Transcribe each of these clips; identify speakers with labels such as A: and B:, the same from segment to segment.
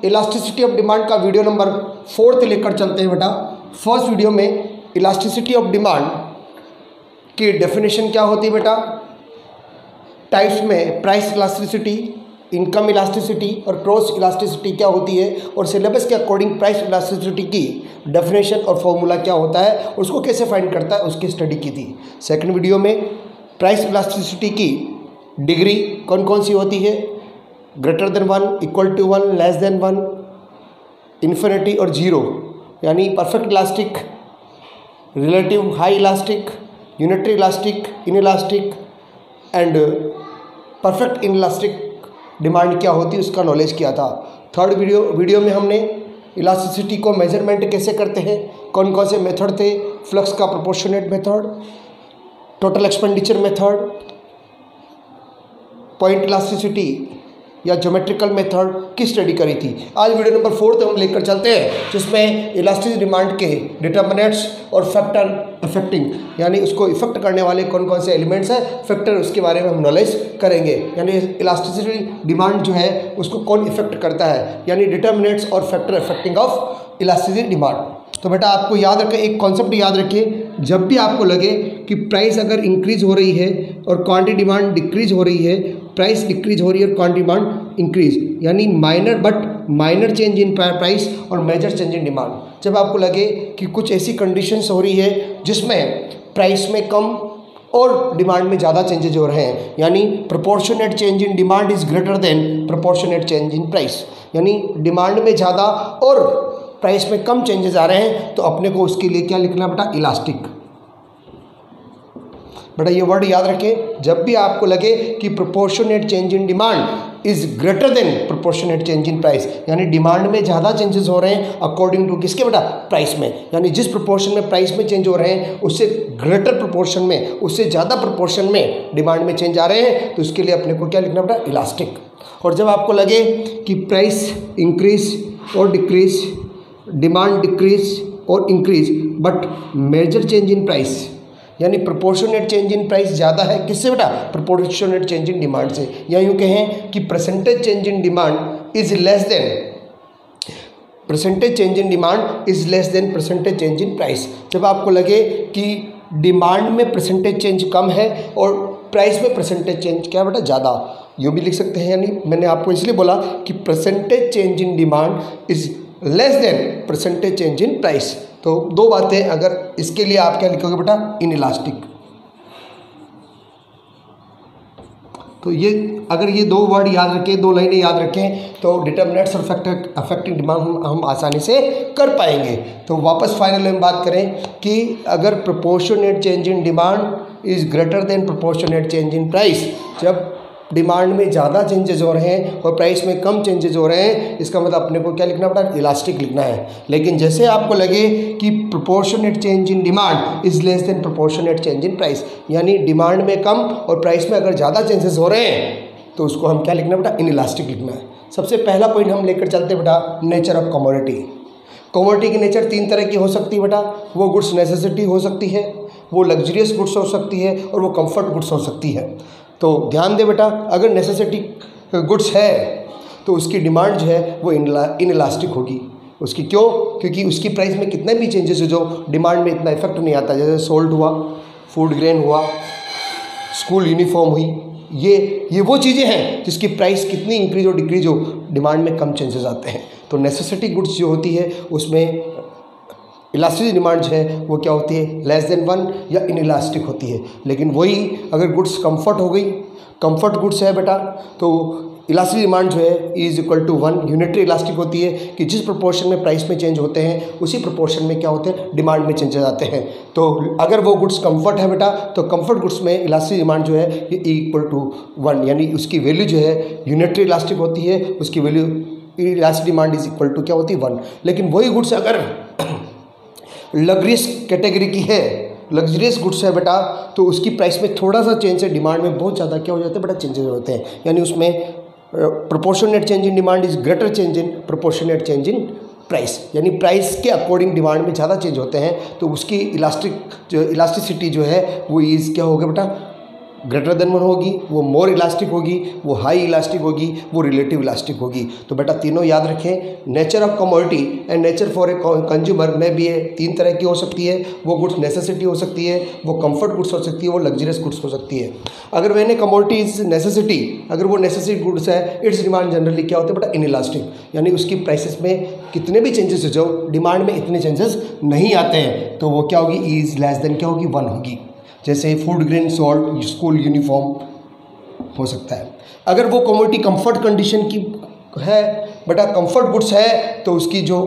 A: Elasticity of demand का video number 4 लेकर चलते हैं बेटा। फर्स्ट वीडियो में इलास्टिसिटी ऑफ डिमांड की डेफिनेशन क्या होती है बेटा, टाइप्स में प्राइस इलास्टिसिटी, इनकम इलास्टिसिटी और क्रॉस इलास्टिसिटी क्या होती है, और सिलेबस के अकॉर्डिंग प्राइस इलास्टिसिटी की डेफिनेशन और फॉर्मूला क्या होता है, उसको कैसे फाइंड करता है, उसकी स्टडी की थी। सेकंड वीडियो में प्राइस इलास्टिसिटी की डिग्री कौन कौन सी होती है, greater than 1, equal to 1, less than 1, infinity और जीरो, यानी perfect elastic, relative high elastic, unitary elastic, inelastic and perfect inelastic demand क्या होती है उसका नॉलेज किया था। थर्ड वीडियो में हमने इलास्टिसिटी को मेजरमेंट कैसे करते हैं, कौन कौन से मेथड थे, फ्लक्स का proportionate method, total expenditure method, point elasticity या ज्योमेट्रिकल मेथड की स्टडी करी थी। आज वीडियो नंबर 4 हम लेकर चलते हैं, जिसमें इलास्टिक डिमांड के डिटर्मिनेंट्स और फैक्टर अफेक्टिंग, यानी उसको इफेक्ट करने वाले कौन कौन से एलिमेंट्स हैं, फैक्टर, उसके बारे में हम नॉलेज करेंगे। यानी इलास्टिसिटी डिमांड जो है उसको कौन इफेक्ट करता है, यानी डिटर्मिनेंट्स और factor affecting of elasticity demand. तो बेटा आपको याद रखें, एक कॉन्सेप्ट याद रखिए, जब भी आपको लगे कि प्राइस अगर इंक्रीज हो रही है और क्वांटिटी डिमांड डिक्रीज हो रही है, प्राइस डिक्रीज हो रही है और क्वांटिटी डिमांड इंक्रीज, यानी माइनर चेंज इन प्राइस और मेजर चेंज इन डिमांड। जब आपको लगे कि कुछ ऐसी कंडीशंस हो रही है जिसमें प्राइस में कम और डिमांड में ज़्यादा चेंजेज हो रहे हैं, यानी proportionate change in demand is greater than proportionate change in price, यानी डिमांड में ज़्यादा और प्राइस में कम चेंजेस आ रहे हैं, तो अपने को उसके लिए क्या लिखना है बेटा, इलास्टिक। बेटा ये वर्ड याद रखें, जब भी आपको लगे कि proportionate change in demand is greater than proportionate change in price, यानी डिमांड में ज़्यादा चेंजेस हो रहे हैं अकॉर्डिंग टू किसके बेटा, प्राइस में, यानी जिस प्रोपोर्शन में प्राइस में चेंज हो रहे हैं उससे ग्रेटर प्रोपोर्शन में, उससे ज़्यादा प्रोपोर्शन में डिमांड में चेंज आ रहे हैं, तो उसके लिए अपने को क्या लिखना बेटा, इलास्टिक। और जब आपको लगे कि प्राइस इंक्रीज और डिक्रीज, डिमांड डिक्रीज और increase, but major change in price, यानी प्रोपोर्शनेट चेंज इन प्राइस ज़्यादा है किससे बेटा, प्रोपोर्शनेट चेंज इन डिमांड से, या यूँ कहें कि percentage change in demand is less than percentage change in demand is less than percentage change in price. जब आपको लगे कि डिमांड में परसेंटेज चेंज कम है और प्राइस में परसेंटेज चेंज क्या बेटा, ज़्यादा, यूँ भी लिख सकते हैं, यानी मैंने आपको इसलिए बोला कि percentage change in demand is less than percentage change in price. तो दो बातें, अगर इसके लिए आप क्या लिखोगे बेटा, इन इलास्टिक। तो ये अगर ये दो वर्ड याद रखें, दो लाइनें याद रखें, तो डिटर्मिनेंट्स और फैक्टर अफेक्टिंग डिमांड हम आसानी से कर पाएंगे। तो वापस फाइनल में बात करें कि अगर proportionate change in demand is greater than proportionate change in price, जब डिमांड में ज़्यादा चेंजेस हो रहे हैं और प्राइस में कम चेंजेस हो रहे हैं, इसका मतलब अपने को क्या लिखना पड़ा, इलास्टिक लिखना है। लेकिन जैसे आपको लगे कि proportionate change in demand is less than proportionate change in price, यानी डिमांड में कम और प्राइस में अगर ज़्यादा चेंजेस हो रहे हैं, तो उसको हम क्या लिखना बेटा, इन इलास्टिक लिखना है। सबसे पहला पॉइंट हम लेकर चलते बेटा, नेचर ऑफ कमोडिटी। कमोडिटी की नेचर 3 तरह की हो सकती है बेटा, वो गुड्स नेसेसिटी हो सकती है, वो लग्जरियस गुड्स हो सकती है और वो कंफर्ट गुड्स हो सकती है। तो ध्यान दे बेटा, अगर नेसेसिटी गुड्स है तो उसकी डिमांड जो है वो इन इलास्टिक होगी। उसकी क्यों, क्योंकि उसकी प्राइस में कितने भी चेंजेस हो जो डिमांड में इतना इफेक्ट नहीं आता, जैसे सोल्ट हुआ, फूड ग्रेन हुआ, स्कूल यूनिफॉर्म हुई, ये वो चीज़ें हैं जिसकी प्राइस कितनी इंक्रीज और डिक्रीज हो, डिमांड में कम चेंजेस आते हैं। तो नेसेसिटी गुड्स जो होती है उसमें इलास्टिक डिमांड जो है वो क्या होती है, लेस देन 1 या इन इलास्टिक होती है। लेकिन वही अगर गुड्स कंफर्ट हो गई, कंफर्ट गुड्स है बेटा, तो इलास्टिक डिमांड जो है is equal to 1। Unitary elastic होती है कि जिस प्रोपोर्शन में प्राइस में चेंज होते हैं उसी प्रोपोर्शन में क्या होते हैं, डिमांड में चेंजेस आते हैं। तो अगर वो गुड्स कंफर्ट है बेटा, तो कंफर्ट गुड्स में इलास्टिक डिमांड जो है ये इक्वल टू 1, यानी उसकी वैल्यू जो है यूनिटरी इलास्टिक होती है, उसकी value elastic demand is equal to क्या होती है, 1। लेकिन वही गुड्स अगर लग्जरियस कैटेगरी की है, लग्जरियस गुड्स है बेटा, तो उसकी प्राइस में थोड़ा सा चेंज है, डिमांड में बहुत ज़्यादा क्या हो जाता है बेटा, चेंजेस होते हैं। यानी उसमें proportionate change in demand is greater change in proportionate change in price, यानी प्राइस के अकॉर्डिंग डिमांड में ज़्यादा चेंज होते हैं, तो उसकी इलास्टिसिटी जो है वो इज क्या होगा बेटा, ग्रेटर देन 1 होगी, वो मोर इलास्टिक होगी, वो हाई इलास्टिक होगी, वो रिलेटिव इलास्टिक होगी। तो बेटा तीनों याद रखें। Nature of commodity and nature for a consumer में भी ये 3 तरह की हो सकती है। वो गुड्स नेसेसिटी हो सकती है, वो कंफर्ट गुड्स हो सकती है, वो लग्जरियस गुड्स हो सकती है। अगर मैंने कमोडिटी इज नेसेसिटी, अगर वो नेसेसिटी गुड्स है, इट्स डिमांड जनरली क्या होता है बेटा, इनइलास्टिक, यानी उसकी प्राइसेस में कितने भी चेंजेस हो जाओ, डिमांड में इतने चेंजेस नहीं आते हैं। तो वो क्या होगी, इज लेस देन क्या होगी, 1 होगी। जैसे food grain salt, school uniform हो सकता है। अगर वो कमोडिटी कंफर्ट कंडीशन की है बेटा, कंफर्ट गुड्स है, तो उसकी जो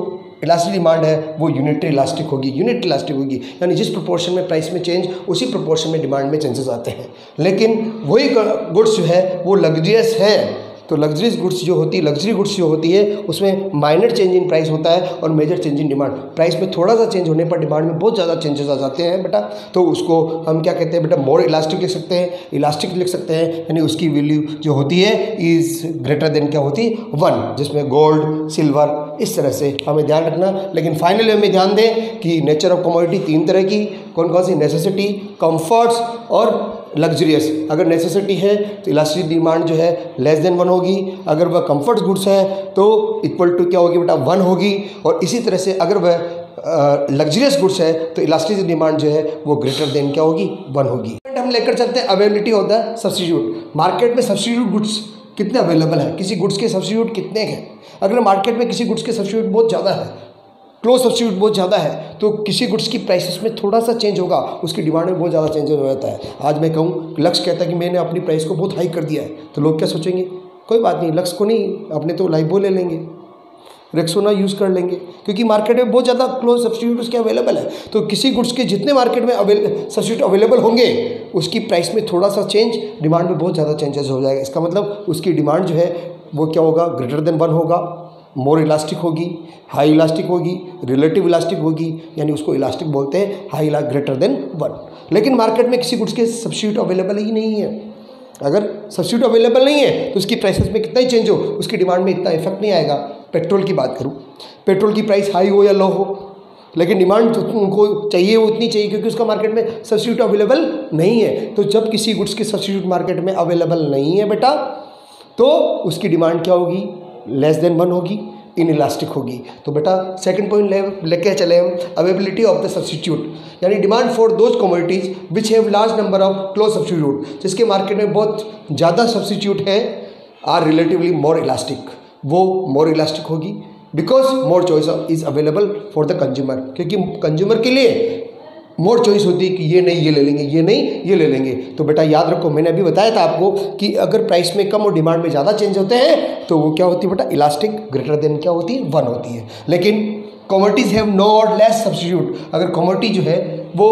A: इलास्टिक डिमांड है वो यूनिटरी इलास्टिक होगी, यूनिट इलास्टिक होगी, यानी जिस प्रोपोर्शन में प्राइस में चेंज उसी प्रोपोर्शन में डिमांड में चेंजेस आते हैं। लेकिन वही गुड्स जो है वो लग्जरियस है, तो लग्जरीज गुड्स जो होती है, लग्जरी गुड्स जो होती है उसमें माइनर चेंज इन प्राइस होता है और major change in demand. Price में थोड़ा सा चेंज होने पर डिमांड में बहुत ज़्यादा चेंजेस आ जाते हैं बेटा, तो उसको हम क्या कहते हैं बेटा, मोर इलास्टिक लिख सकते हैं, इलास्टिक लिख सकते हैं, यानी उसकी वैल्यू जो होती है इज़ ग्रेटर देन क्या होती है, 1, जिसमें गोल्ड, सिल्वर, इस तरह से हमें ध्यान रखना। लेकिन फाइनली हमें ध्यान दें कि नेचर ऑफ कमोडिटी 3 तरह की, कौन कौन सी, नेसेसिटी, कंफर्ट्स और लग्जरियस। अगर नेसेसिटी है तो इलास्टिक डिमांड जो है लेस देन 1 होगी, अगर वह कंफर्ट गुड्स है तो इक्वल टू क्या होगी बेटा, 1 होगी। और इसी तरह से अगर वह लग्जरियस गुड्स है तो इलास्टिक डिमांड जो है वो ग्रेटर देन क्या होगी, 1 होगी। हम लेकर चलते हैं availability of the substitute. Market में सब्स्टिट्यूट गुड्स कितने अवेलेबल है, किसी गुड्स के सब्स्टिट्यूट कितने हैं। अगर मार्केट में किसी गुड्स के सब्स्टिट्यूट बहुत ज़्यादा है, क्लोज सब्स्टिट्यूट बहुत ज़्यादा है, तो किसी गुड्स की प्राइसेस में थोड़ा सा चेंज होगा, उसकी डिमांड में बहुत ज़्यादा चेंजेस हो जाता है। आज मैं कहूँ, लक्ष्य कहता है कि मैंने अपनी प्राइस को बहुत हाई कर दिया है, तो लोग क्या सोचेंगे, कोई बात नहीं, लक्ष्य को नहीं, अपने तो लाइबो ले लेंगे, रेक्सोना यूज़ कर लेंगे, क्योंकि मार्केट में बहुत ज़्यादा क्लोज सब्स्टिट्यूट उसके अवेलेबल है। तो किसी गुड्स के जितने मार्केट में सब्स्टिट्यूट अवेलेबल होंगे उसकी प्राइस में थोड़ा सा चेंज, डिमांड में बहुत ज़्यादा चेंजेस हो जाएगा। इसका मतलब उसकी डिमांड जो है वो क्या होगा, ग्रेटर देन 1 होगा, मोर इलास्टिक होगी, हाई इलास्टिक होगी, रिलेटिव इलास्टिक होगी, यानी उसको इलास्टिक बोलते हैं, हाई ग्रेटर देन 1। लेकिन मार्केट में किसी गुड्स के सब्स्टिट्यूट अवेलेबल ही नहीं है। अगर सब्स्टिट्यूट अवेलेबल नहीं है तो उसकी प्राइसेस में कितना ही चेंज हो, उसकी डिमांड में इतना इफेक्ट नहीं आएगा। पेट्रोल की बात करूँ, पेट्रोल की प्राइस हाई हो या लो हो, लेकिन डिमांड उनको चाहिए वो उतनी चाहिए, क्योंकि उसका मार्केट में सब्स्टिट्यूट अवेलेबल नहीं है। तो जब किसी गुड्स के सब्स्टिट्यूट मार्केट में अवेलेबल नहीं है बेटा, तो उसकी डिमांड क्या होगी, लेस देन 1 होगी, इन इलास्टिक होगी। तो बेटा सेकंड पॉइंट लेके चले हम, अवेलेबिलिटी ऑफ द सब्स्टिट्यूट, यानी demand for those commodities which have large number of close substitute, जिसके मार्केट में बहुत ज़्यादा सब्स्टिट्यूट है, आर रिलेटिवली मोर इलास्टिक, वो मोर इलास्टिक होगी, because more choice is available for the consumer, क्योंकि कंज्यूमर के लिए मोर चॉइस होती है कि ये नहीं ये ले लेंगे, ये नहीं ये ले लेंगे। तो बेटा याद रखो, मैंने अभी बताया था आपको कि अगर प्राइस में कम और डिमांड में ज़्यादा चेंज होते हैं तो वो क्या होती है बेटा, इलास्टिक, ग्रेटर देन क्या होती है, 1 होती है। लेकिन कमोडिटीज हैव नो और लेस सब्स्टिट्यूट, अगर कमोडिटी जो है वो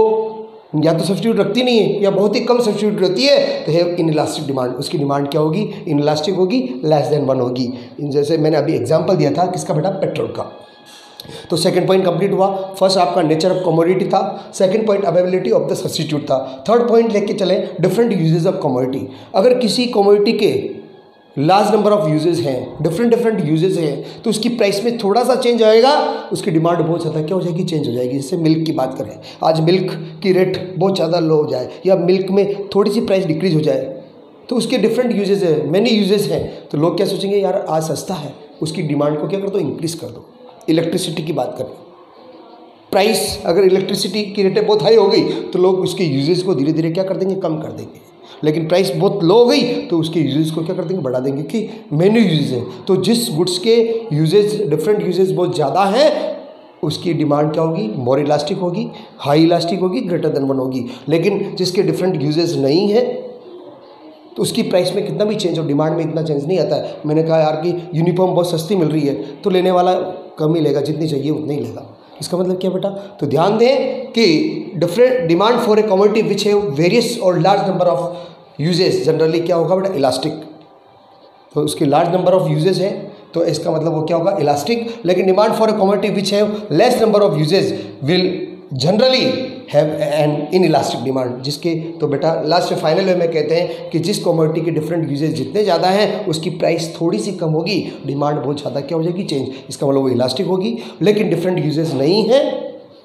A: या तो सब्स्टिट्यूट रखती नहीं है या बहुत ही कम सब्स्टिट्यूट रहती है, तो है इन इलास्टिक डिमांड, उसकी डिमांड क्या होगी, इन इलास्टिक होगी, लेस देन 1 होगी। जैसे मैंने अभी एग्जांपल दिया था किसका बेटा, पेट्रोल का। तो सेकंड पॉइंट कंप्लीट हुआ। फर्स्ट आपका नेचर ऑफ कमोडिटी था, second point availability of the substitute था, थर्ड पॉइंट लेके चले डिफरेंट यूजेस ऑफ कमोडिटी। अगर किसी कमोडिटी के लार्ज नंबर ऑफ यूजेस हैं, डिफरेंट यूजेस हैं, तो उसकी प्राइस में थोड़ा सा चेंज आएगा, उसकी डिमांड बहुत ज़्यादा क्या हो जाएगी, चेंज हो जाएगी। जैसे मिल्क की बात करें, आज मिल्क की रेट बहुत ज़्यादा लो हो जाए या मिल्क में थोड़ी सी प्राइस डिक्रीज हो जाए, तो उसके डिफरेंट यूजेस हैं, मैनी यूजेस हैं, तो लोग क्या सोचेंगे, यार आज सस्ता है, उसकी डिमांड को क्या कर दो, इंक्रीज़ कर दो। इलेक्ट्रिसिटी की बात करें, प्राइस अगर इलेक्ट्रिसिटी की रेटें बहुत हाई हो गई तो लोग उसके यूजेस को धीरे धीरे क्या कर देंगे, कम कर देंगे। लेकिन प्राइस बहुत लो हो गई तो उसके यूजेस को क्या कर देंगे, बढ़ा देंगे, कि मेन्यू यूजेस है। तो जिस गुड्स के यूजेस, डिफरेंट यूजेस बहुत ज़्यादा हैं, उसकी डिमांड क्या होगी, मोर इलास्टिक होगी, हाई इलास्टिक होगी, ग्रेटर देन 1 होगी। लेकिन जिसके डिफरेंट यूजेस नहीं है तो उसकी प्राइस में कितना भी चेंज हो, डिमांड में इतना चेंज नहीं आता है। मैंने कहा यार कि यूनिफॉर्म बहुत सस्ती मिल रही है, तो लेने वाला कम ही लेगा, जितनी चाहिए उतनी ही लेगा। इसका मतलब क्या बेटा, तो ध्यान दें कि different demand for a commodity which have various और large number of uses, generally क्या होगा बेटा, इलास्टिक। तो उसके लार्ज नंबर ऑफ यूजेस है तो इसका मतलब वो क्या होगा, इलास्टिक। लेकिन demand for a commodity which have less number of uses will generally have an in elastic demand, जिसके तो बेटा लास्ट में फाइनल में कहते हैं कि जिस कमोडिटी के डिफरेंट यूजेस जितने ज़्यादा हैं उसकी प्राइस थोड़ी सी कम होगी, डिमांड बहुत ज़्यादा क्या हो जाएगी, चेंज। इसका मतलब वो इलास्टिक होगी। लेकिन डिफरेंट यूजेस नहीं है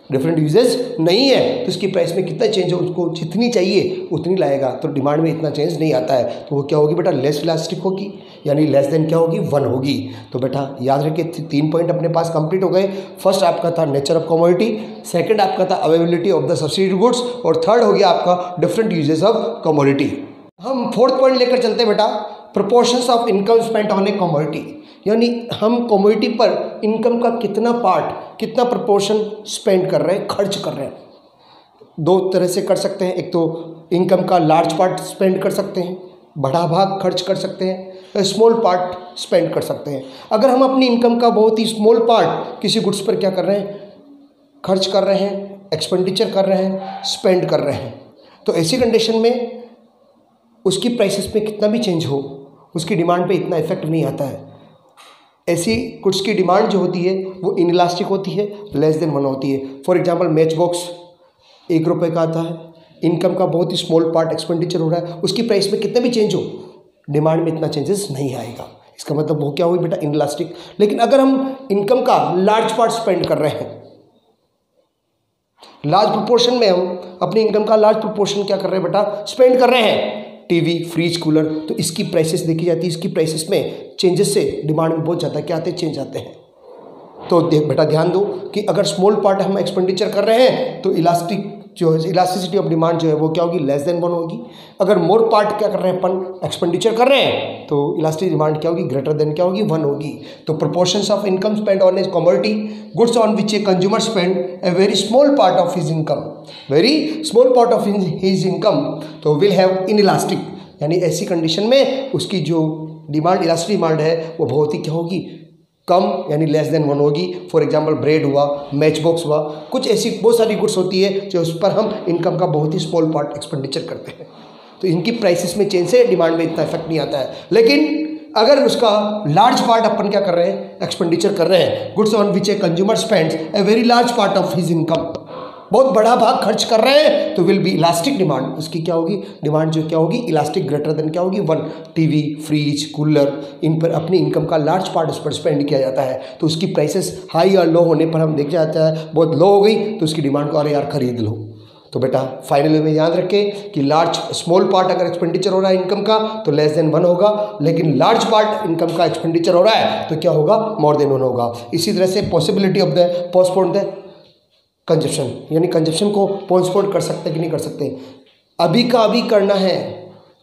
A: डिफरेंट यूजेस नहीं है, तो इसकी प्राइस में कितना चेंज हो, उसको जितनी चाहिए उतनी लाएगा, तो डिमांड में इतना चेंज नहीं आता है, तो वो क्या होगी बेटा, लेस इलास्टिक होगी, यानी लेस देन क्या होगी, 1 होगी। तो बेटा याद रखिए 3 पॉइंट अपने पास कंप्लीट हो गए। फर्स्ट आपका था नेचर ऑफ कमोडिटी, सेकंड आपका था availability of the subsidy goods, और थर्ड हो गया आपका डिफरेंट यूजेस ऑफ कमोडिटी। हम फोर्थ पॉइंट लेकर चलते हैं बेटा, proportions of income spent on A commodity, यानी हम कमोडिटी पर इनकम का कितना पार्ट, कितना प्रोपोर्शन स्पेंड कर रहे हैं, खर्च कर रहे हैं। दो तरह से कर सकते हैं, एक तो इनकम का लार्ज पार्ट स्पेंड कर सकते हैं, बड़ा भाग खर्च कर सकते हैं, स्मॉल पार्ट स्पेंड कर सकते हैं। अगर हम अपनी इनकम का बहुत ही स्मॉल पार्ट किसी गुड्स पर क्या कर रहे हैं, खर्च कर रहे हैं, एक्सपेंडिचर कर रहे हैं, स्पेंड कर रहे हैं, तो ऐसी कंडीशन में उसकी प्राइसेस में कितना भी चेंज हो, उसकी डिमांड पे इतना इफेक्ट नहीं आता है। ऐसी गुड्स की डिमांड जो होती है वो इनइलास्टिक होती है, लेस देन 1 होती है। फॉर एग्जांपल मैच बॉक्स 1 रुपये का आता है, इनकम का बहुत ही स्मॉल पार्ट एक्सपेंडिचर हो रहा है, उसकी प्राइस में कितना भी चेंज हो डिमांड में इतना चेंजेस नहीं आएगा। इसका मतलब वो क्या हुई बेटा, इनइलास्टिक। लेकिन अगर हम इनकम का लार्ज पार्ट स्पेंड कर रहे हैं, लार्ज प्रोपोर्शन में हम अपनी इनकम का लार्ज प्रोपोर्शन क्या कर रहे हैं बेटा, स्पेंड कर रहे हैं, टीवी, फ्रिज, कूलर, तो इसकी प्राइसेस देखी जाती है, इसकी प्राइसेस में चेंजेस से डिमांड में बहुत ज़्यादा क्या आते हैं, चेंज आते हैं। तो देख बेटा ध्यान दो कि अगर स्मॉल पार्ट हम एक्सपेंडिचर कर रहे हैं तो इलास्टिक जो है, इलास्टिसिटी ऑफ डिमांड जो है वो क्या होगी, लेस देन 1 होगी। अगर मोर पार्ट क्या कर रहे हैं अपन, एक्सपेंडिचर कर रहे हैं, तो इलास्टिक डिमांड क्या होगी, ग्रेटर देन क्या होगी, 1 होगी। तो proportions of income spend on A commodity goods on which a consumer spend a very small part of his income, very small part of his income, तो विल हैव इनइलास्टिक, यानी ऐसी condition में उसकी जो डिमांड, इलास्टिक डिमांड है वो बहुत ही क्या होगी, कम, यानी लेस देन 1 होगी। फॉर एग्जांपल ब्रेड हुआ, मैच बॉक्स हुआ, कुछ ऐसी बहुत सारी गुड्स होती है जो उस पर हम इनकम का बहुत ही स्मॉल पार्ट एक्सपेंडिचर करते हैं, तो इनकी प्राइसेस में चेंज से डिमांड में इतना इफेक्ट नहीं आता है। लेकिन अगर उसका लार्ज पार्ट अपन क्या कर रहे हैं, एक्सपेंडिचर कर रहे हैं, goods on which a consumer spends a very large part of his income, बहुत बड़ा भाग खर्च कर रहे हैं, तो विल बी इलास्टिक डिमांड, उसकी क्या होगी, डिमांड जो क्या होगी, इलास्टिक, ग्रेटर देन क्या होगी, 1। टीवी, फ्रिज, कूलर, इन पर अपनी इनकम का लार्ज पार्ट उस पर स्पेंड किया जाता है, तो उसकी प्राइसेस हाई और लो होने पर हम देख जाता है बहुत लो हो गई तो उसकी डिमांड को अरे यार खरीद लो। तो बेटा फाइनली में याद रखें कि लार्ज स्मॉल पार्ट अगर एक्सपेंडिचर हो रहा है इनकम का तो लेस देन 1 होगा, लेकिन लार्ज पार्ट इनकम का एक्सपेंडिचर हो रहा है तो क्या होगा, मोर देन 1 होगा। इसी तरह से possibility of the postpone the consumption, यानी कंजप्शन को पोस्टपोन कर सकते कि नहीं कर सकते, अभी का अभी करना है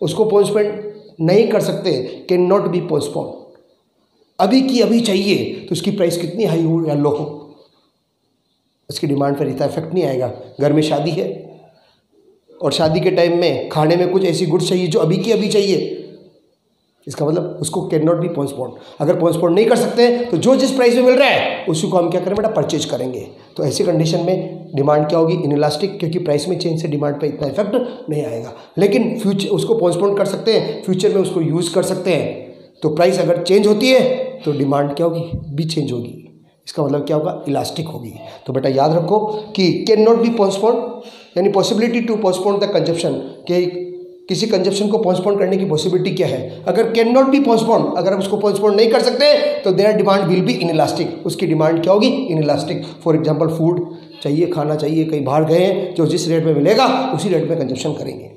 A: उसको पोस्टपोन नहीं कर सकते, कैन नॉट बी पोस्टपोन, अभी की अभी चाहिए तो उसकी प्राइस कितनी हाई हो या लो हो, उसकी डिमांड पर इतना इफेक्ट नहीं आएगा। घर में शादी है और शादी के टाइम में खाने में कुछ ऐसी गुड्स चाहिए जो अभी की अभी चाहिए, इसका मतलब उसको कैन नॉट बी पोस्टपोन। अगर पोस्टपोन नहीं कर सकते तो जो जिस प्राइस में मिल रहा है उसी को हम क्या करें बेटा, परचेज करेंगे। तो ऐसी कंडीशन में डिमांड क्या होगी, इनइलास्टिक, क्योंकि प्राइस में चेंज से डिमांड पे इतना इफेक्ट नहीं आएगा। लेकिन फ्यूचर उसको पोस्टपोन कर सकते हैं, फ्यूचर में उसको यूज़ कर सकते हैं, तो प्राइस अगर चेंज होती है तो डिमांड क्या होगी, भी चेंज होगी, इसका मतलब क्या होगा, इलास्टिक होगी। तो बेटा याद रखो कि कैन नॉट बी पोस्टपोन, यानी possibility to postpone the consumption, कि किसी कंजप्शन को पोस्टपोन करने की पॉसिबिलिटी क्या है। अगर कैन नॉट बी पोस्टपोन, अगर हम उसको पोस्टपोन नहीं कर सकते तो their demand will be inelastic, उसकी डिमांड क्या होगी, इनइलास्टिक। फॉर एग्जांपल फूड चाहिए, खाना चाहिए, कहीं बाहर गए हैं, जो जिस रेट में मिलेगा उसी रेट में कंजप्शन करेंगे।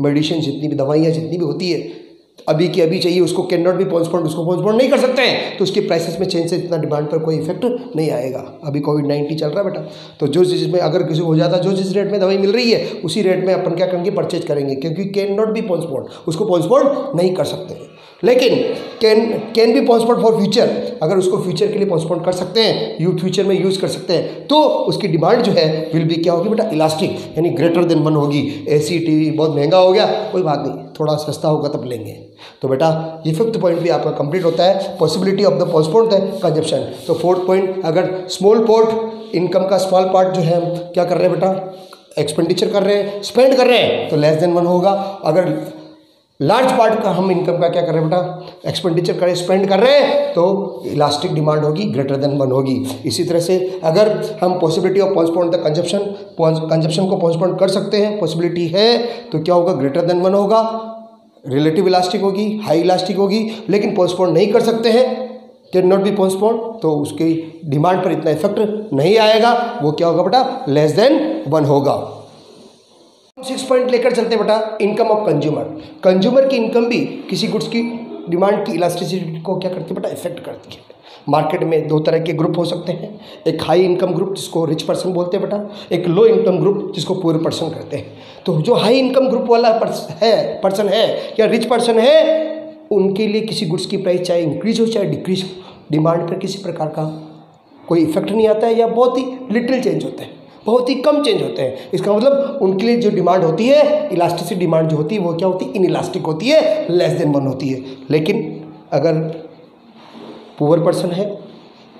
A: मेडिसिन जितनी भी, दवाइयाँ जितनी भी होती है, अभी की अभी चाहिए, उसको कैन नॉट बी पोस्टपोन, उसको पोस्टपोन नहीं कर सकते हैं तो उसकी प्राइसेस में चेंज से इतना डिमांड पर कोई इफेक्ट नहीं आएगा। अभी कोविड-19 चल रहा है बेटा, तो जो चीज़ में अगर किसी को हो जाता है, जो जिस रेट में दवाई मिल रही है उसी रेट में अपन क्या करेंगे, परचेज करेंगे, क्योंकि कैन नॉट बी पोस्टपोन, उसको पोस्टपोन नहीं कर सकते। लेकिन can be postpone for future, अगर उसको फ्यूचर के लिए पोस्टपोन कर सकते हैं, फ्यूचर में यूज़ कर सकते हैं, तो उसकी डिमांड जो है विल बी क्या होगी बेटा, इलास्टिक, यानी ग्रेटर देन 1 होगी। एसी टीवी बहुत महंगा हो गया, कोई बात नहीं, थोड़ा सस्ता होगा तब लेंगे। तो बेटा ये 5th पॉइंट भी आपका कंप्लीट होता है, possibility of the postpone the consumption. तो 4th पॉइंट, अगर स्मॉल पार्ट इनकम का स्मॉल पार्ट जो है हम क्या कर रहे हैं बेटा, एक्सपेंडिचर कर रहे हैं, स्पेंड कर रहे हैं, तो लेस देन 1 होगा। अगर लार्ज पार्ट का हम इनकम का क्या कर रहे हैं बेटा, एक्सपेंडिचर करें, स्पेंड कर रहे हैं, तो इलास्टिक डिमांड होगी, ग्रेटर देन 1 होगी। इसी तरह से अगर हम possibility of postpone the consumption को पोस्टपोन कर सकते हैं, पॉसिबिलिटी है, तो क्या होगा, ग्रेटर देन 1 होगा, रिलेटिव इलास्टिक होगी, हाई इलास्टिक होगी। लेकिन पोस्टपोन नहीं कर सकते हैं कैन नॉट बी पोस्टपोन, तो उसकी डिमांड पर इतना इफेक्ट नहीं आएगा, वो क्या होगा बेटा, लेस देन 1 होगा। 6 पॉइंट लेकर चलते बेटा, इनकम ऑफ कंज्यूमर। कंज्यूमर की इनकम भी किसी गुड्स की डिमांड की इलास्टिसिटी को क्या करती है बेटा, इफेक्ट करती है। मार्केट में 2 तरह के ग्रुप हो सकते हैं, एक हाई इनकम ग्रुप जिसको रिच पर्सन बोलते हैं बेटा, एक लो इनकम ग्रुप जिसको पुअर पर्सन कहते हैं। तो जो हाई इनकम ग्रुप वाला पर्सन है या रिच पर्सन है, उनके लिए किसी गुड्स की प्राइस चाहे इंक्रीज हो चाहे डिक्रीज हो, डिमांड पर किसी प्रकार का कोई इफेक्ट नहीं आता है या बहुत ही लिटिल चेंज होते हैं, बहुत ही कम चेंज होते हैं। इसका मतलब उनके लिए जो डिमांड होती है, इलास्टिसिटी डिमांड जो होती है वो क्या होती है, इनइलास्टिक होती है, लेस देन 1 होती है। लेकिन अगर पुअर पर्सन है,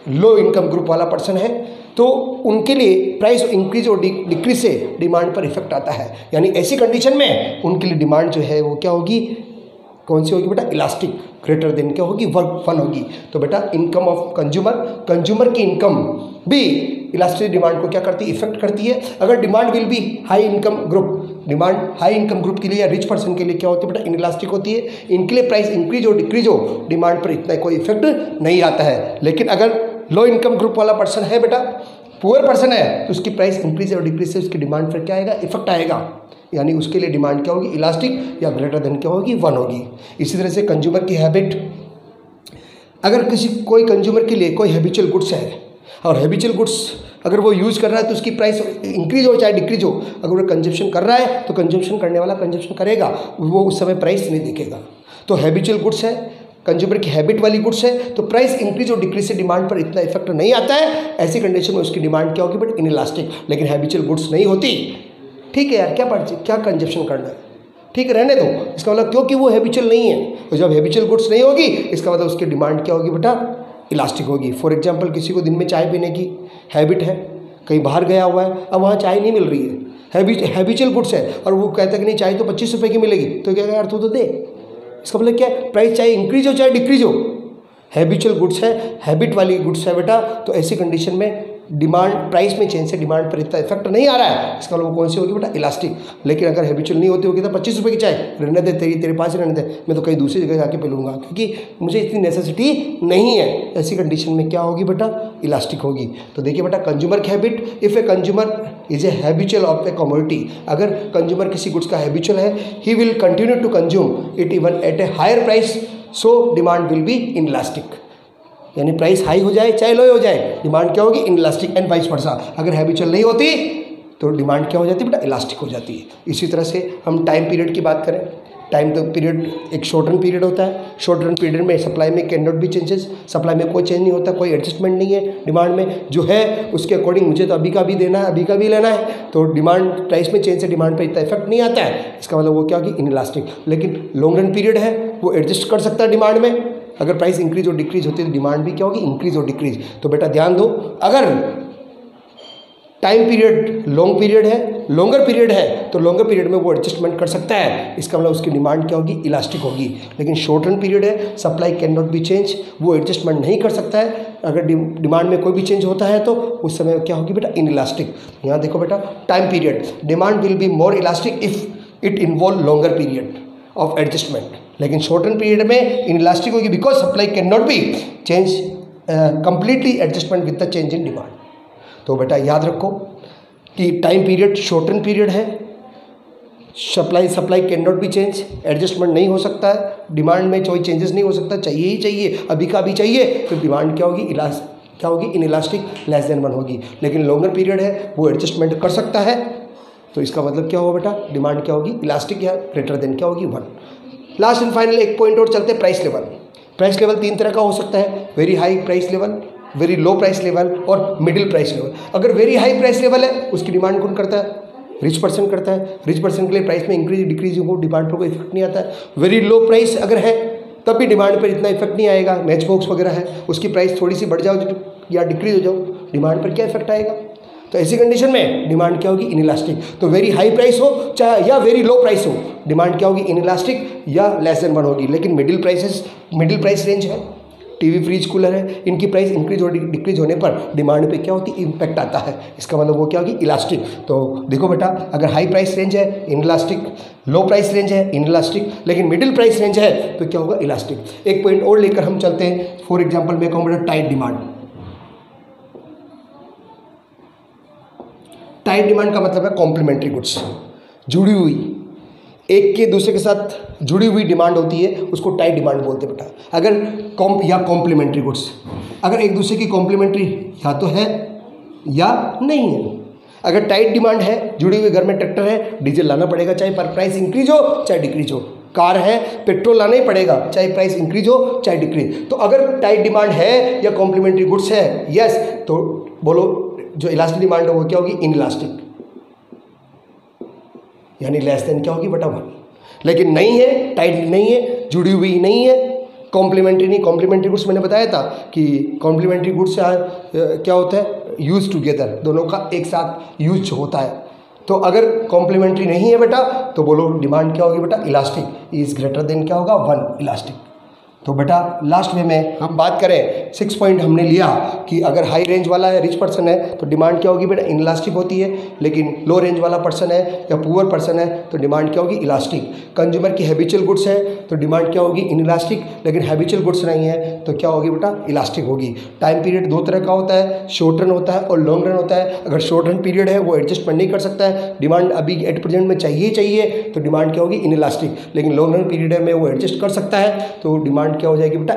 A: लो इनकम ग्रुप वाला पर्सन है, तो उनके लिए प्राइस इंक्रीज और डिक्रीज से डिमांड पर इफेक्ट आता है। यानी ऐसी कंडीशन में उनके लिए डिमांड जो है वो क्या होगी, कौन सी होगी बेटा, इलास्टिक, ग्रेटर देन क्या होगी, 1 होगी। तो बेटा इनकम ऑफ कंज्यूमर की इनकम भी इलास्टिक डिमांड को क्या करती है, इफेक्ट करती है। अगर demand will B high income group, demand high income group के लिए या रिच पर्सन के लिए क्या होती है बेटा, इनइलास्टिक होती है। इनके लिए प्राइस इंक्रीज और डिक्रीज हो, डिमांड पर इतना कोई इफेक्ट नहीं आता है। लेकिन अगर लो इनकम ग्रुप वाला पर्सन है बेटा, पुअर पर्सन है, तो उसकी प्राइस इंक्रीज और डिक्रीज से उसकी डिमांड पर क्या आएगा, इफेक्ट आएगा। यानी उसके लिए डिमांड क्या होगी, इलास्टिक या ग्रेटर देन क्या होगी, 1 होगी। इसी तरह से कंज्यूमर की हैबिट, अगर कोई कंज्यूमर के लिए कोई हैबिचुअल गुड्स है और हैबिचुअल गुड्स अगर वो यूज़ कर रहा है तो उसकी प्राइस इंक्रीज हो चाहे डिक्रीज हो, अगर वो कंजप्शन कर रहा है तो कंजप्शन करने वाला कंजप्शन करेगा, वो उस समय प्राइस नहीं देखेगा। तो हैबिचुअल गुड्स है, कंज्यूमर की हैबिट वाली गुड्स है, तो प्राइस इंक्रीज और डिक्रीज से डिमांड पर इतना इफेक्ट नहीं आता है। ऐसी कंडीशन में उसकी डिमांड क्या होगी, बट इनइलास्टिक। लेकिन हैबिचुअल गुड्स नहीं होती, ठीक है यार, क्या कंजप्शन करना है, ठीक है रहने दो, इसका मतलब क्योंकि वो हैबिचुअल नहीं है। तो जब हैबिचुअल गुड्स नहीं होगी, इसका मतलब उसकी डिमांड क्या होगी बेटा, इलास्टिक होगी। फॉर एग्जांपल किसी को दिन में चाय पीने की हैबिट है, कहीं बाहर गया हुआ है, अब वहाँ चाय नहीं मिल रही है, हैबिचुअल गुड्स है, और वो कहता है कि नहीं चाय तो 25 रुपये की मिलेगी, तो क्या यार तू तो दे। इसका मतलब क्या है, प्राइस चाहे इंक्रीज हो चाहे डिक्रीज हो, हैबिचुअल गुड्स है, हैबिट वाली गुड्स है बेटा। तो ऐसी कंडीशन में डिमांड, प्राइस में चेंज से डिमांड पर इतना इफेक्ट नहीं आ रहा है, इसका मतलब कौन सी होगी बेटा, इलास्टिक। लेकिन अगर हैबिचुअल नहीं होती होगी तो 25 रुपये की चाय रहने दे, तेरे पास रहने दे, मैं तो कहीं दूसरी जगह जाके पी लूँगा क्योंकि मुझे इतनी नेसेसिटी नहीं है। ऐसी कंडीशन में क्या होगी बेटा, इलास्टिक होगी। तो देखिए बेटा, कंज्यूमर की habit, if a consumer is a habitual of a commodity, अगर कंज्यूमर किसी गुड्स का हैबिचुअल है, he will continue to consume it even at a higher price, so demand will be inelastic. यानी प्राइस हाई हो जाए चाहे लो हो जाए, डिमांड क्या होगी, इनइलास्टिक, एंड वाइस वर्सा। अगर हैबिचुअल नहीं होती तो डिमांड क्या हो जाती है बेटा, इलास्टिक हो जाती है। इसी तरह से हम टाइम पीरियड की बात करें, टाइम तो पीरियड एक शॉर्ट रन पीरियड होता है। शॉर्ट रन पीरियड में सप्लाई में can not be changes, supply में कोई चेंज नहीं होता, कोई एडजस्टमेंट नहीं है डिमांड में, जो है उसके अकॉर्डिंग मुझे तो अभी का भी देना है, अभी का भी लेना है, तो डिमांड प्राइस में चेंज से डिमांड पर इतना इफेक्ट नहीं आता है। इसका मतलब वो क्या होगी, इनइलास्टिक। लेकिन लॉन्ग रन पीरियड है, वो एडजस्ट कर सकता है डिमांड में, अगर प्राइस इंक्रीज और डिक्रीज होती है तो डिमांड भी क्या होगी, इंक्रीज और डिक्रीज। तो बेटा ध्यान दो, अगर टाइम पीरियड लॉन्ग पीरियड है, लॉन्गर पीरियड है, तो लॉन्गर पीरियड में वो एडजस्टमेंट कर सकता है, इसका मतलब उसकी डिमांड क्या होगी, इलास्टिक होगी। लेकिन शॉर्ट रन पीरियड है, supply can not be change, वो एडजस्टमेंट नहीं कर सकता है, अगर डिमांड में कोई भी चेंज होता है तो उस समय क्या होगी बेटा, इनइलास्टिक। यहाँ देखो बेटा, time period, demand will be more elastic if it involve longer period of adjustment. लेकिन शॉर्ट रन पीरियड में इनइलास्टिक होगी because supply can not be change completely adjustment with the change in demand. तो बेटा याद रखो कि time period short run period है, supply can not be change, adjustment नहीं हो सकता है, डिमांड में कोई चेंजेस नहीं हो सकता, चाहिए ही चाहिए, अभी का भी चाहिए, तो डिमांड क्या होगी, क्या होगी, इनइलास्टिक, लेस देन 1 होगी। लेकिन लॉन्गर पीरियड है, वो एडजस्टमेंट कर सकता है, तो इसका मतलब क्या होगा बेटा, डिमांड क्या होगी, इलास्टिक या ग्रेटर देन क्या होगी, 1। लास्ट एंड फाइनल एक पॉइंट और चलते हैं, प्राइस लेवल। प्राइस लेवल 3 तरह का हो सकता है, very high price level, very low price level और मिडिल प्राइस लेवल। अगर वेरी हाई प्राइस लेवल है, उसकी डिमांड कौन करता है, रिच पर्सन करता है। रिच पर्सन के लिए प्राइस में इंक्रीज डिक्रीज हो, डिमांड पर कोई इफेक्ट नहीं आता है। वेरी लो प्राइस अगर है तब भी डिमांड पर इतना इफेक्ट नहीं आएगा, मैच बॉक्स वगैरह है, उसकी प्राइस थोड़ी सी बढ़ जाओ या डिक्रीज हो जाओ, डिमांड पर क्या इफेक्ट आएगा। तो ऐसी कंडीशन में डिमांड क्या होगी, इनइलास्टिक। तो वेरी हाई प्राइस हो चाहे या वेरी लो प्राइस हो, डिमांड क्या होगी, इनइलास्टिक या लेस देन 1 होगी। लेकिन मिडिल प्राइस रेंज है, टीवी, फ्रिज, कूलर है, इनकी प्राइस इंक्रीज और डिक्रीज होने पर डिमांड पे क्या होती है, इम्पैक्ट आता है। इसका मतलब वो क्या होगी, इलास्टिक। तो देखो बेटा, अगर हाई प्राइस रेंज है इनइलास्टिक, लो प्राइस रेंज है इनइलास्टिक, लेकिन मिडिल प्राइस रेंज है तो क्या होगा, इलास्टिक। एक पॉइंट और लेकर हम चलते हैं। फॉर एग्जाम्पल मैं कहूँ बेटा टाइट डिमांड। टाइट डिमांड का मतलब है कॉम्प्लीमेंट्री गुड्स, जुड़ी हुई, एक के दूसरे के साथ जुड़ी हुई डिमांड होती है, उसको टाइट डिमांड बोलते हैं बेटा। अगर या कॉम्प्लीमेंट्री गुड्स, अगर एक दूसरे की कॉम्प्लीमेंट्री या तो है या नहीं है। अगर टाइट डिमांड है, जुड़ी हुई, घर में ट्रैक्टर है, डीजल लाना पड़ेगा चाहे पर प्राइस इंक्रीज हो चाहे डिक्रीज हो। कार है, पेट्रोल लाना ही पड़ेगा चाहे प्राइस इंक्रीज हो चाहे डिक्रीज। तो अगर टाइट डिमांड है या कॉम्प्लीमेंट्री गुड्स है, यस, तो बोलो जो इलास्टिक डिमांड है वो क्या होगी, इनइलास्टिक, यानी लेस देन क्या होगी बेटा, 1। लेकिन नहीं है, टाइट नहीं है, जुड़ी हुई नहीं है, कॉम्प्लीमेंट्री नहीं। कॉम्प्लीमेंट्री गुड्स मैंने बताया था कि कॉम्प्लीमेंट्री गुड्स क्या होता है, यूज टुगेदर, दोनों का एक साथ यूज होता है। तो अगर कॉम्प्लीमेंट्री नहीं है बेटा तो बोलो डिमांड क्या होगी बेटा, इलास्टिक, इज ग्रेटर देन क्या होगा, 1, इलास्टिक। तो बेटा लास्ट में हम बात करें, 6 पॉइंट हमने लिया कि अगर हाई रेंज वाला है, रिच पर्सन है, तो डिमांड क्या होगी बेटा, इनइलास्टिक होती है। लेकिन लो रेंज वाला पर्सन है या पुअर पर्सन है तो डिमांड क्या होगी, इलास्टिक। कंज्यूमर की हैबिचुअल गुड्स है तो डिमांड क्या होगी, इनइलास्टिक। लेकिन हैबिचुअल गुड्स नहीं है तो क्या होगी बेटा, इलास्टिक होगी। टाइम पीरियड 2 तरह का होता है, शॉर्ट रन होता है और लॉन्ग रन होता है। अगर शॉर्ट रन पीरियड है वो एडजस्टमेंट नहीं कर सकता है, डिमांड अभी एट प्रेजेंट में चाहिए तो डिमांड क्या होगी, इनइलास्टिक। लेकिन लॉन्ग रन पीरियड में वो एडजस्ट कर सकता है तो डिमांड क्या हो जाएगी बेटा,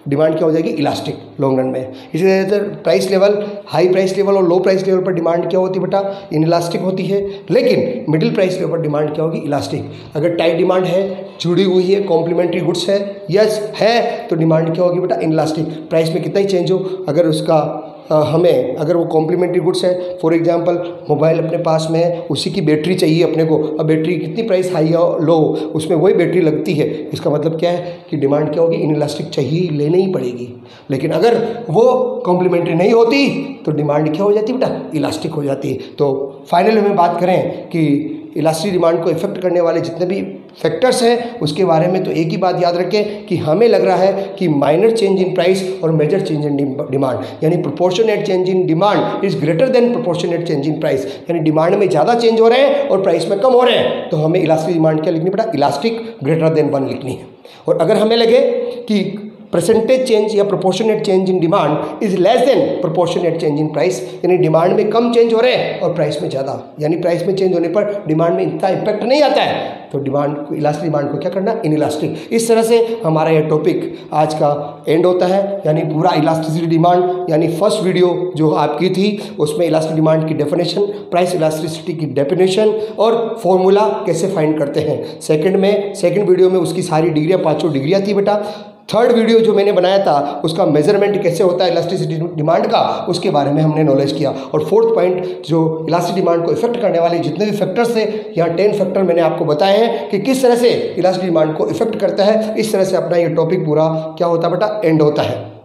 A: डिमांड क्या हो जाएगी, इलास्टिक, लॉन्ग रन में। इसी तरह से price level, high price level और लो प्राइस लेवल पर डिमांड क्या होती है बेटा, इनइलास्टिक होती है। लेकिन मिडिल प्राइस लेवल पर डिमांड क्या होगी, इलास्टिक। अगर टाइट डिमांड है, जुड़ी हुई है, कॉम्प्लीमेंट्री गुड्स है, यस है, तो डिमांड क्या होगी बेटा, इनइलास्टिक। प्राइस में कितना ही चेंज हो, अगर उसका हमें अगर वो कॉम्प्लीमेंट्री गुड्स है, फॉर एग्जांपल मोबाइल अपने पास में है, उसी की बैटरी चाहिए अपने को, अब बैटरी कितनी प्राइस हाई या लो उसमें वही बैटरी लगती है, इसका मतलब क्या है कि डिमांड क्या होगी, इनइलास्टिक चाहिए, लेनी ही पड़ेगी। लेकिन अगर वो कॉम्प्लीमेंट्री नहीं होती तो डिमांड क्या हो जाती है बेटा, इलास्टिक हो जाती है। तो फाइनल में बात करें कि इलास्टिक डिमांड को इफेक्ट करने वाले जितने भी फैक्टर्स हैं उसके बारे में, तो एक ही बात याद रखें कि हमें लग रहा है कि माइनर चेंज इन प्राइस और मेजर चेंज इन डिमांड, यानी proportionate change in demand is greater than proportionate change in price, यानी डिमांड में ज़्यादा चेंज हो रहे हैं और प्राइस में कम हो रहे हैं, तो हमें इलास्टिक डिमांड क्या लिखनी बेटा, इलास्टिक ग्रेटर देन 1 लिखनी है। और अगर हमें लगे कि परसेंटेज चेंज या proportionate change in demand is less than proportionate change in price, यानी डिमांड में कम चेंज हो रहे हैं और प्राइस में ज़्यादा, यानी प्राइस में चेंज होने पर डिमांड में इतना इम्पैक्ट नहीं आता है, तो डिमांड को, इलास्टिक डिमांड को क्या करना, इनइलास्टिक। इस तरह से हमारा यह टॉपिक आज का एंड होता है, यानी पूरा इलास्टिसिटी डिमांड, यानी फर्स्ट वीडियो जो आपकी थी उसमें इलास्टिक डिमांड की डेफिनेशन, प्राइस इलास्टिसिटी की डेफिनेशन और फॉर्मूला कैसे फाइंड करते हैं। सेकंड वीडियो में उसकी सारी डिग्रियाँ, 5 डिग्रियाँ थी बेटा। थर्ड वीडियो जो मैंने बनाया था उसका मेजरमेंट कैसे होता है इलास्टिसिटी डिमांड का, उसके बारे में हमने नॉलेज किया। और फोर्थ पॉइंट जो इलास्टिक डिमांड को इफेक्ट करने वाले जितने भी फैक्टर्स थे, यहाँ 10 फैक्टर मैंने आपको बताए हैं कि किस तरह से इलास्टिक डिमांड को इफेक्ट करता है। इस तरह से अपना ये टॉपिक पूरा क्या होता है बेटा, एंड होता है।